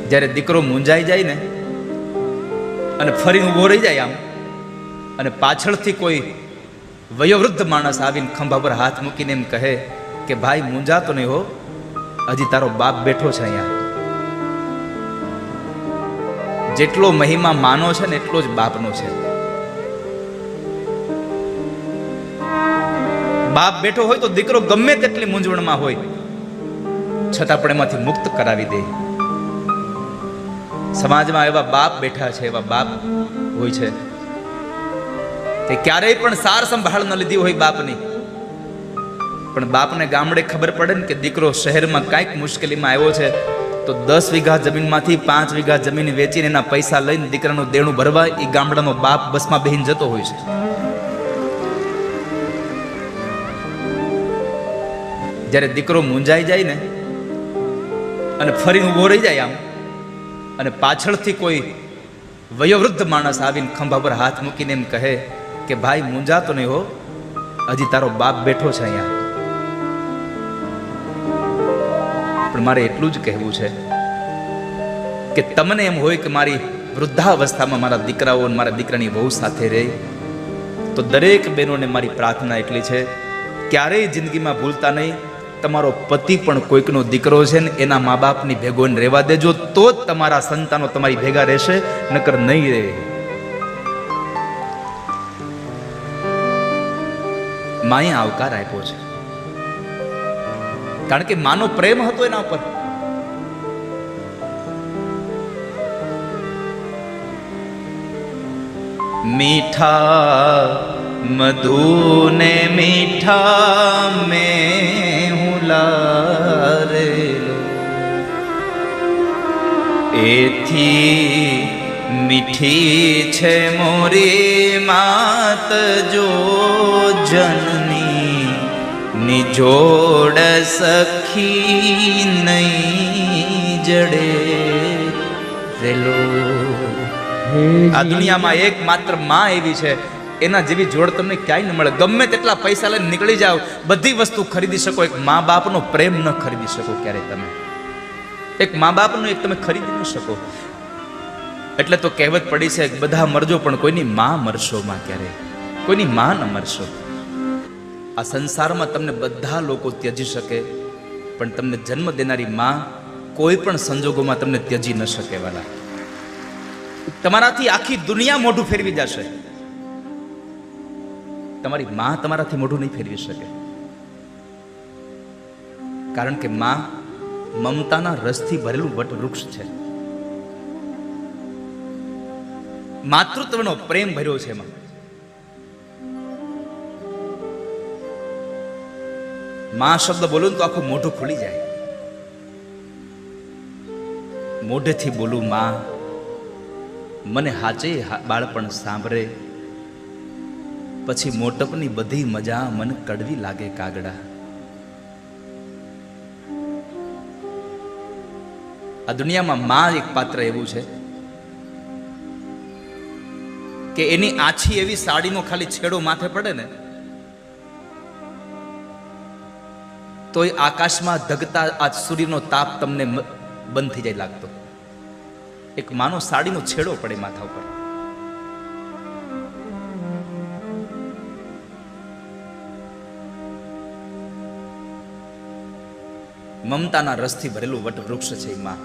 જ્યારે દીકરો મૂંઝાઈ જાય ને અને ફરીને ઊભો રહી જાય આમ, અને પાછળથી કોઈ વયોવૃદ્ધ માણસ આવીને ખંભા પર હાથ મૂકીને એમ કહે કે ભાઈ મૂંઝાતો નહીં હો, હજી તારો બાપ બેઠો છે અહીંયા. જેટલો મહિમા માનો છે ને એટલો જ બાપનો છે. બાપ બેઠો હોય તો દીકરો ગમે તેટલી મૂંઝવણમાં હોય છતાં પણ એમાંથી મુક્ત કરાવી દે. સમાજમાં એવા બાપ બેઠા છે, એવા બાપ હોય છે તે ક્યારેય પણ સાર સંભાળ ન લીધી હોય બાપની, પણ બાપને ગામડે ખબર પડે ને કે દીકરો શહેરમાં કાંઈક મુશ્કેલીમાં આવ્યો છે તો 10 વીઘા જમીનમાંથી 5 વીઘા જમીન વેચીને એના પૈસા લઈને દીકરાનું દેણું ભરવા એ ગામડાનો બાપ બસમાં બેહીને જતો હોય છે. જ્યારે દીકરો મૂંઝાઈ જાય ને અને ફરીને ઊભો રહી જાય આમ, અને પાછળથી કોઈ વયોવૃદ્ધ માણસ આવીને ખંભા પર હાથ મૂકીને એમ કહે કે ભાઈ મૂંઝાતો નહીં હો, હજી તારો બાપ બેઠો છે અહીંયા. પણ મારે એટલું જ કહેવું છે કે તમને એમ હોય કે મારી વૃદ્ધાવસ્થામાં મારા દીકરાઓ અને મારા દીકરાની વહુ સાથે રહે, તો દરેક બહેનોને મારી પ્રાર્થના એટલી છે, ક્યારેય જિંદગીમાં ભૂલતા નહીં તમારો પતિ પણ કોઈકનો દીકરો છે ને એના મા બાપની ભેગો રહેવા દેજો, તો જ તમારા સંતાનો તમારી ભેગા રહેશે, નકર નહીં રહે. માએ આવકાર આપ્યો છે કારણ કે માનો પ્રેમ હતો એના ઉપર. મીઠા મધુને મીઠા મેં હું લારેલો, એથી મીઠી છે મોરી માત જો જનની, નિજોડ સખી નહીં જડે રેલો. આ દુનિયામાં એકમાત્ર માં એવી છે, એના જેવી જોડ તમને ક્યાંય ન મળે. ગમે તેટલા પૈસા લઈને નીકળી જાઓ, બધી વસ્તુ ખરીદી શકો, એક મા બાપનો પ્રેમ ન ખરીદી શકો ક્યારેય. તમે એક મા બાપનો એક તમે ખરીદી ન શકો. એટલે તો કહેવત પડી છે બધા મરજો પણ કોઈની માં મરશો માં, ક્યારે કોઈની માં ન મરશો. આ સંસારમાં તમને બધા લોકો ત્યજી શકે, પણ તમને જન્મ દેનારી માં કોઈ પણ સંજોગોમાં તમને ત્યજી ન શકે. વાલા, તમારાથી આખી દુનિયા મોઢું ફેરવી જશે, તમારી માં તમારાથી મોઢું નહીં ફેરવી શકે. કારણ કે માં મમતાના રસથી ભરેલું વટવૃક્ષ છે. માતૃત્વનો પ્રેમ ભર્યો છે એમાં. માં શબ્દ બોલું તો આખું મોઢું ખુલી જાય. મોઢેથી બોલું માં, મને હાચે બાળપણ સાંભળે, પછી મોટપની બધી મજા મન કડવી લાગે કાગડા. આ દુનિયામાં માં એક પાત્ર એવું છે કે એની આછી એવી સાડીનો ખાલી છેડો માથે પડે ને તો એ આકાશમાં ધગતા આ સૂર્યનો તાપ તમને બંધ થઈ જાય લાગતો. એક માનો સાડીનો છેડો પડે માથા ઉપર, મમતાના રસથી ભરેલું વટવૃક્ષ છે એ માં.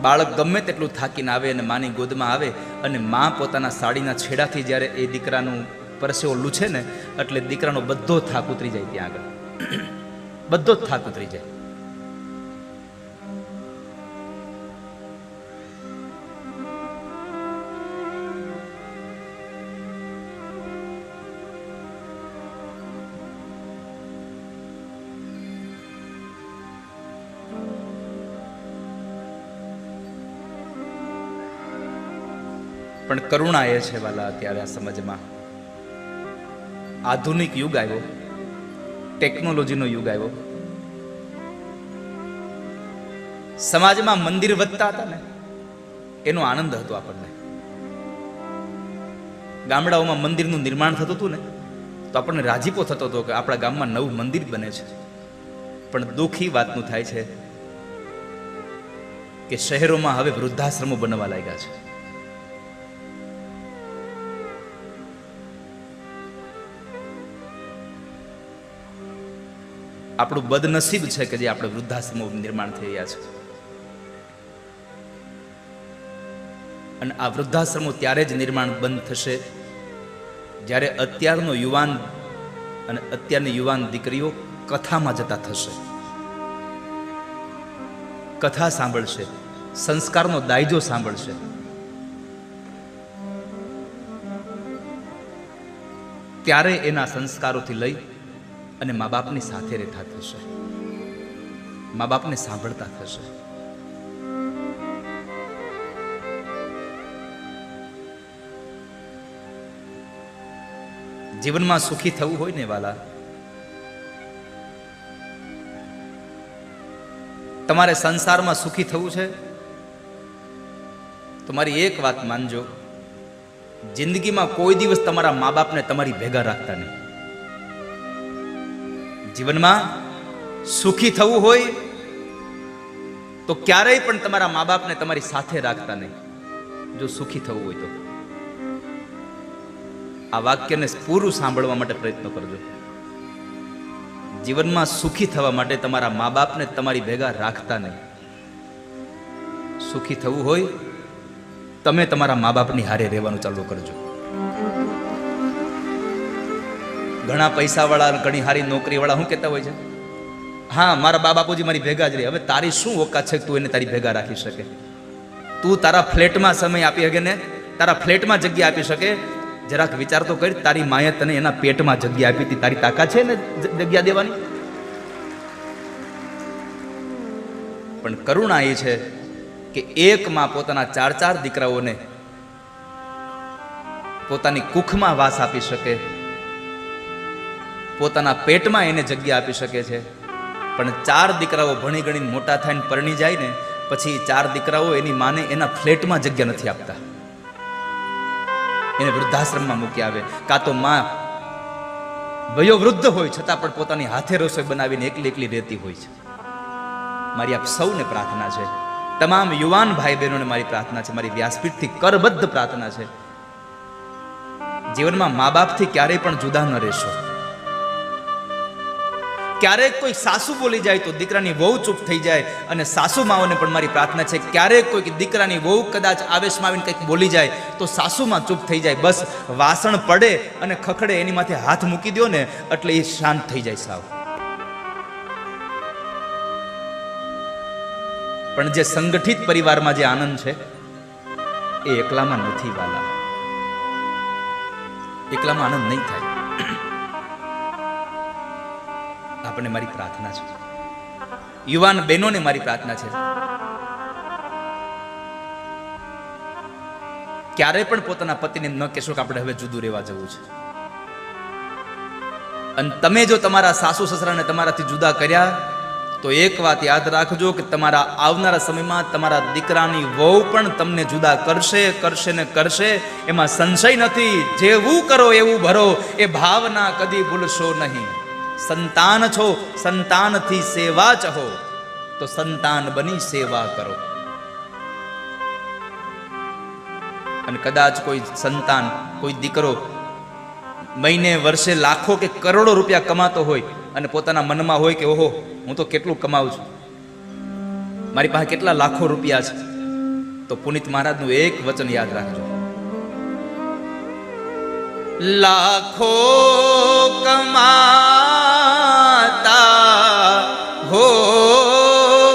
બાળક ગમે તેટલું થાકીને આવે અને માની ગોદમાં આવે અને માં પોતાના સાડીના છેડાથી જ્યારે એ દીકરાનું પરસેવો લૂછે ને એટલે દીકરાનો બધો થાક ઉતરી જાય. ત્યાં આગળ બધો જ થાક ઉતરી જાય. પણ કરુણા એ છે વાલા, અત્યારે આ સમજમાં આધુનિક યુગ આવ્યો, ટેકનોલોજીનો યુગ આવ્યો. સમાજમાં મંદિર વધતા હતા ને એનો આનંદ હતો આપણને. ગામડાઓમાં મંદિરનું નિર્માણ થતું હતું ને તો આપણને રાજીપો થતો હતો કે આપણા ગામમાં નવું મંદિર બને છે. પણ દુઃખ એ વાતનું થાય છે કે શહેરોમાં હવે વૃદ્ધાશ્રમો બનવા લાગ્યા છે. આપણું બદનસીબ છે કે જે આપણે વૃદ્ધાશ્રમો નિર્માણ થઈ રહ્યા છે. અને આ વૃદ્ધાશ્રમો ત્યારે જ નિર્માણ બંધ થશે જ્યારે અત્યારનો યુવાન અને અત્યારની યુવાન દીકરીઓ કથામાં જતા થશે, કથા સાંભળશે, સંસ્કારનો દાયજો સાંભળશે. ત્યારે એના સંસ્કારોથી લઈ અને મા બાપની સાથે રહેતા થશે, મા બાપને સાંભળતા થશે. જીવનમાં સુખી થવું હોય ને વાલા, તમારે સંસારમાં સુખી થવું છે તો મારી એક વાત માનજો, જિંદગીમાં કોઈ દિવસ તમારા મા બાપને તમારી ભેગા રાખતા નહીં. જીવનમાં સુખી થવું હોય તો ક્યારેય પણ તમારા મા બાપને તમારી સાથે રાખતા નહીં, જો સુખી થવું હોય તો. આ વાક્યને પૂરું સાંભળવા માટે પ્રયત્ન કરજો. જીવનમાં સુખી થવા માટે તમારા મા બાપને તમારી ભેગા રાખતા નહીં. સુખી થવું હોય તમે તમારા મા બાપની હારે રહેવાનું ચાલુ કરજો. ઘણા પૈસાવાળા, ઘણી હારી નોકરીવાળા શું કહેતા હોય છે, હા મારા બા બાપુજી મારી ભેગા જ રહે. હવે તારી શું ઓકાત છે તું એને તારી ભેગા રાખી શકે? તું તારા ફ્લેટમાં સમય આપી શકે ને, તારા ફ્લેટમાં જગ્યા આપી શકે? જરાક વિચાર તો કરી, તારી માએ તને એના પેટમાં જગ્યા આપી હતી, તારી તાકાત છે ને જગ્યા દેવાની? પણ કરુણા એ છે કે એક માં પોતાના 4 દીકરાઓને પોતાની કુખમાં વાસ આપી શકે, પોતાના પેટમાં એને જગ્યા આપી શકે છે. પણ 4 દીકરાઓ ભણી ગણીને મોટા થઈને પરણી જાય ને પછી 4 દીકરાઓ એની માને એના ફ્લેટમાં જગ્યા નથી આપતા, એને વૃદ્ધાશ્રમમાં મૂકી આવે. કાં તો માં વયો વૃદ્ધ હોય છતાં પણ પોતાની હાથે રસોઈ બનાવીને એકલી એકલી રહેતી હોય છે. મારી આપ સૌને પ્રાર્થના છે, તમામ યુવાન ભાઈ બહેનોને મારી પ્રાર્થના છે, મારી વ્યાસપીઠથી કરબદ્ધ પ્રાર્થના છે, જીવનમાં મા બાપથી ક્યારેય પણ જુદા ન રહેશો. ક્યારેક કોઈ સાસુ બોલી જાય તો દીકરાની વહુ ચૂપ થઈ જાય, અને સાસુ માઓને પણ મારી પ્રાર્થના છે, ક્યારેક કોઈ દીકરાની વહુ કદાચ આવેશમાં આવીને કંઈક બોલી જાય તો સાસુમાં ચૂપ થઈ જાય. બસ વાસણ પડે અને ખખડે એની માથે હાથ મૂકી દો ને એટલે એ શાંત થઈ જાય સાવ. પણ જે સંગઠિત પરિવારમાં જે આનંદ છે એ એકલામાં નથી વાલા, એકલામાં આનંદ નહીં થાય. આપણને મારી પ્રાર્થના છે, યુવાન બહેનોને મારી પ્રાર્થના છે, ક્યારે પણ પોતાના પતિને ન કહેશો કે આપણે હવે જુદું રહેવા જવું છે. અને તમે જો તમારા સાસુ સસરાને તમારાથી જુદા કર્યા તો એક વાત યાદ રાખજો કે તમારા આવનારા સમયમાં તમારા દીકરાની વહુ પણ તમને જુદા કરશે, કરશે ને કરશે, એમાં સંશય નથી. જેવું કરો એવું ભરો, એ ભાવના કદી ભૂલશો નહીં. સંતાન છો, સંતાનથી સેવા ચાહો તો સંતાન બની સેવા કરો. અને કદાચ કોઈ સંતાન, કોઈ દીકરો મહિને વર્ષે લાખો કે કરોડો રૂપિયા કમાતો હોય અને પોતાના મનમાં હોય કે ઓહો હું તો કેટલું કમાઉં છું, મારી પાસે કેટલા લાખો રૂપિયા છે, તો પુનિત મહારાજનું એક વચન યાદ રાખજો, લાખો કમાતા હો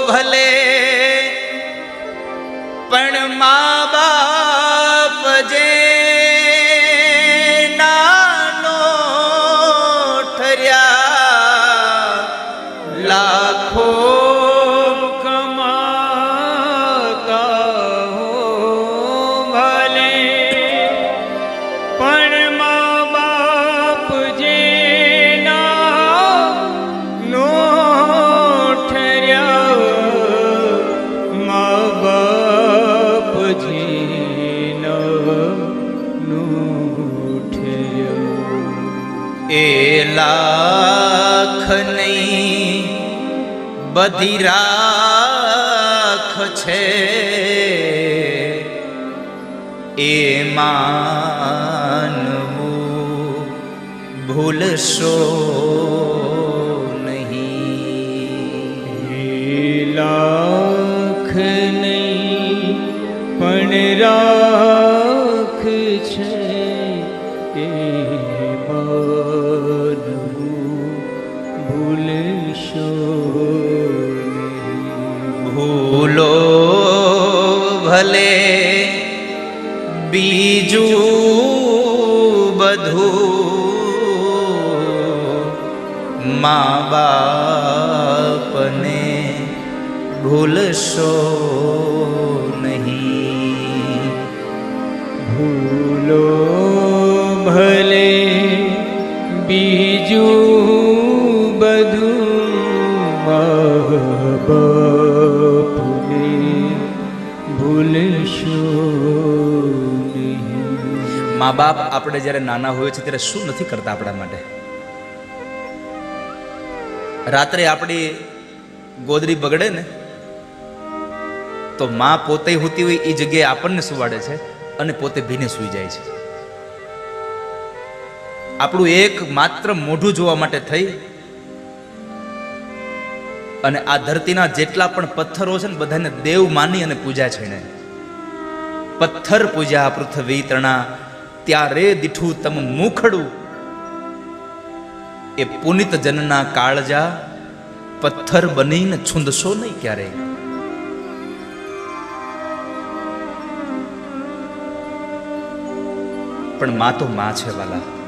ભલે પણ મા બાપ જે નાનો ઠર્યા, લાખો લાખ નહીં બધી રાખ છે, એ માનવું ભૂલશો નહીં. લાખ નહીં પણ રાખ છે એ માનવું ભૂલશો નહીં. ભૂલો ભલે બીજું બધું મા બાપને ભૂલશો નહીં. ભૂલો ભલે બીજું બધું મા બાપને ભૂલશો નહીં. મા બાપ આપણે જ્યારે નાના હોઈએ છીએ ત્યારે શું નથી કરતા આપણા માટે? રાત્રે આપણી ગોદડી બગડે ને તો માં પોતે હોતી હોય એ જગ્યાએ આપણને સુવાડે છે અને પોતે ભીને સૂઈ જાય છે. આપણું એક માત્ર મોઢું જોવા માટે થઈ અને આ ધરતીના જેટલા પણ પથ્થરો છે ને બધાને દેવ માની અને પૂજા છે ને. પથ્થર પૂજા પૃથ્વી તણા ત્યારે દીઠું તમ મુખડું. એ પુનિત જનના કાળજા પથ્થર બનીને છૂંદશો નહીં ક્યારેય. પણ માં તો માં છે વાલા.